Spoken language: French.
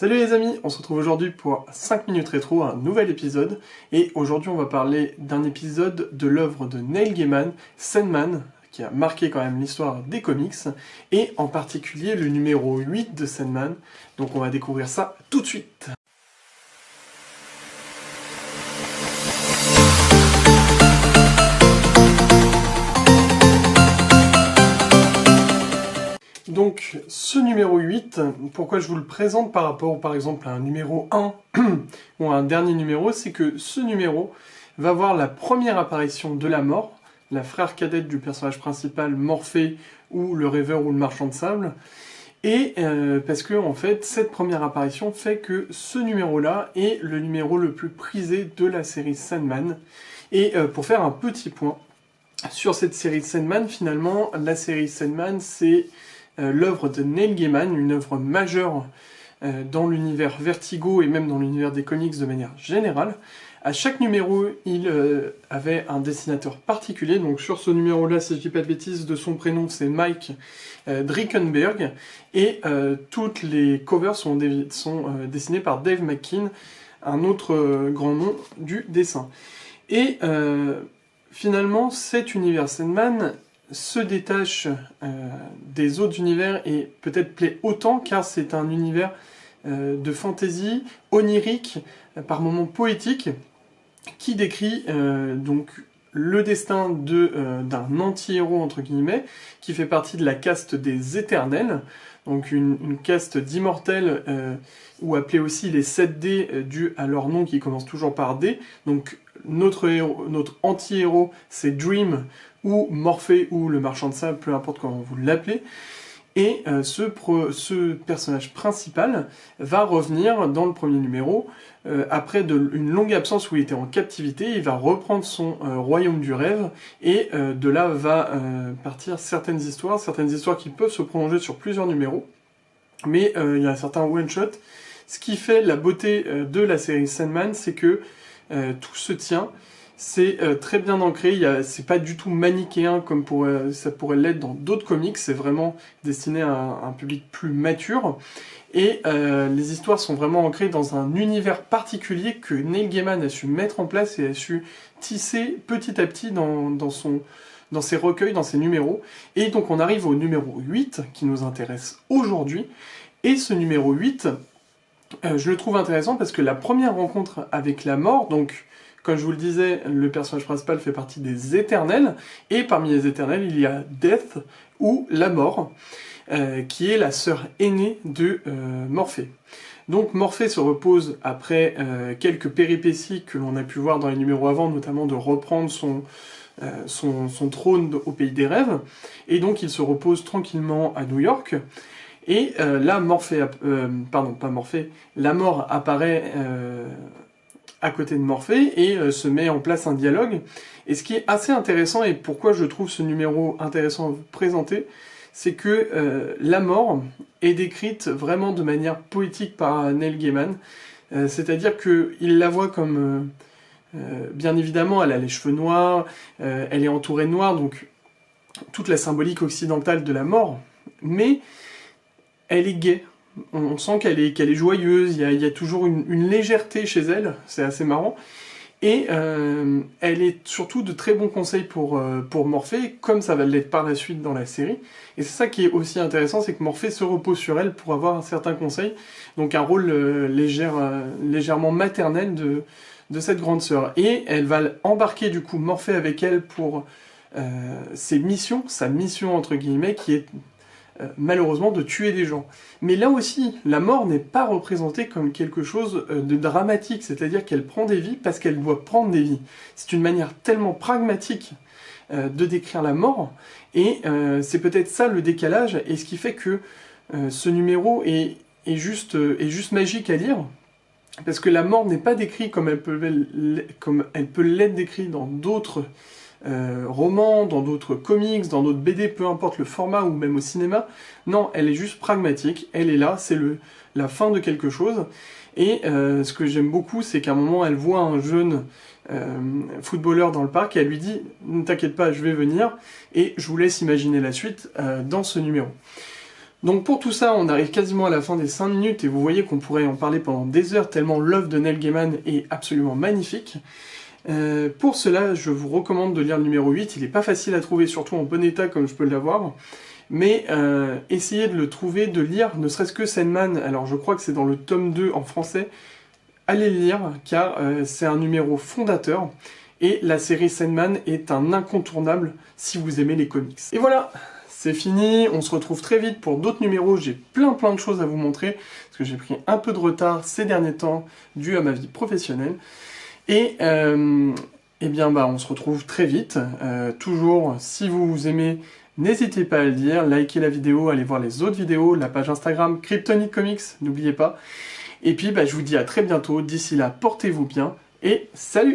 Salut les amis, on se retrouve aujourd'hui pour 5 minutes rétro, un nouvel épisode. Et aujourd'hui on va parler d'un épisode de l'œuvre de Neil Gaiman, Sandman, qui a marqué quand même l'histoire des comics, et en particulier le numéro 8 de Sandman. Donc on va découvrir ça tout de suite. Donc, ce numéro 8, pourquoi je vous le présente par rapport, par exemple, à un numéro 1 ou à un dernier numéro, c'est que ce numéro va voir la première apparition de la mort, la frère cadette du personnage principal, Morphée, ou le rêveur ou le marchand de sable, et parce que, en fait, cette première apparition fait que ce numéro-là est le numéro le plus prisé de la série Sandman. Et pour faire un petit point sur cette série Sandman, finalement, la série Sandman, c'est l'œuvre de Neil Gaiman, une œuvre majeure dans l'univers Vertigo et même dans l'univers des comics de manière générale. À chaque numéro, il avait un dessinateur particulier. Donc sur ce numéro-là, si je ne dis pas de bêtises, de son prénom, c'est Mike Drinkenberg. Et toutes les covers sont dessinées par Dave McKean, un autre grand nom du dessin. Et finalement, cet univers Sandman se détache des autres univers et peut-être plaît autant car c'est un univers de fantasy onirique, par moments poétique, qui décrit donc le destin d'un anti-héros entre guillemets qui fait partie de la caste des éternels, donc une caste d'immortels ou appelée aussi les 7D dû à leur nom qui commence toujours par D. Donc notre anti-héros c'est Dream ou Morphée, ou le marchand de sable, peu importe comment vous l'appelez. Et ce personnage principal va revenir dans le premier numéro, après une longue absence où il était en captivité, il va reprendre son royaume du rêve, et de là va partir certaines histoires qui peuvent se prolonger sur plusieurs numéros, mais il y a certains one-shot. Ce qui fait la beauté de la série Sandman, c'est que tout se tient. C'est très bien ancré, c'est pas du tout manichéen comme ça pourrait l'être dans d'autres comics, c'est vraiment destiné à un public plus mature. Et les histoires sont vraiment ancrées dans un univers particulier que Neil Gaiman a su mettre en place et a su tisser petit à petit dans ses recueils, dans ses numéros. Et donc on arrive au numéro 8 qui nous intéresse aujourd'hui. Et ce numéro 8, je le trouve intéressant parce que la première rencontre avec la mort, donc comme je vous le disais, le personnage principal fait partie des éternels, et parmi les éternels, il y a Death, ou la mort, qui est la sœur aînée de Morphée. Donc Morphée se repose après quelques péripéties que l'on a pu voir dans les numéros avant, notamment de reprendre son trône au pays des rêves, et donc il se repose tranquillement à New York, et là, la mort apparaît à côté de Morphée et se met en place un dialogue. Et ce qui est assez intéressant, et pourquoi je trouve ce numéro intéressant à vous présenter, c'est que la mort est décrite vraiment de manière poétique par Neil Gaiman. C'est-à-dire qu'il la voit comme... bien évidemment, elle a les cheveux noirs, elle est entourée de noir, donc toute la symbolique occidentale de la mort, mais elle est gaie. On sent qu'elle est joyeuse, il y a toujours une légèreté chez elle, c'est assez marrant. Et elle est surtout de très bons conseils pour Morphée, comme ça va l'être par la suite dans la série. Et c'est ça qui est aussi intéressant, c'est que Morphée se repose sur elle pour avoir certains conseils. Donc un rôle légèrement maternel de cette grande sœur. Et elle va embarquer du coup Morphée avec elle pour sa mission entre guillemets, qui est malheureusement de tuer des gens. Mais là aussi, la mort n'est pas représentée comme quelque chose de dramatique, c'est-à-dire qu'elle prend des vies parce qu'elle doit prendre des vies. C'est une manière tellement pragmatique de décrire la mort, et c'est peut-être ça le décalage, et ce qui fait que ce numéro est juste magique à lire, parce que la mort n'est pas décrite comme elle peut l'être décrite dans d'autres romans, dans d'autres comics, dans d'autres BD, peu importe le format ou même au cinéma. Non, elle est juste pragmatique, elle est là, c'est la fin de quelque chose. Et ce que j'aime beaucoup, c'est qu'à un moment, elle voit un jeune footballeur dans le parc et elle lui dit « Ne t'inquiète pas, je vais venir » et je vous laisse imaginer la suite dans ce numéro. Donc pour tout ça, on arrive quasiment à la fin des 5 minutes et vous voyez qu'on pourrait en parler pendant des heures tellement l'œuvre de Neil Gaiman est absolument magnifique. Pour cela, je vous recommande de lire le numéro 8, il n'est pas facile à trouver, surtout en bon état comme je peux l'avoir, mais essayez de le trouver, de lire, ne serait-ce que Sandman, alors je crois que c'est dans le tome 2 en français, allez le lire, car c'est un numéro fondateur, et la série Sandman est un incontournable si vous aimez les comics. Et voilà, c'est fini, on se retrouve très vite pour d'autres numéros, j'ai plein de choses à vous montrer, parce que j'ai pris un peu de retard ces derniers temps, dû à ma vie professionnelle. Et eh bien on se retrouve très vite. Toujours, si vous aimez, n'hésitez pas à le dire, likez la vidéo, allez voir les autres vidéos, la page Instagram Kryptonite Comics, n'oubliez pas. Et puis je vous dis à très bientôt, d'ici là, portez-vous bien, et salut!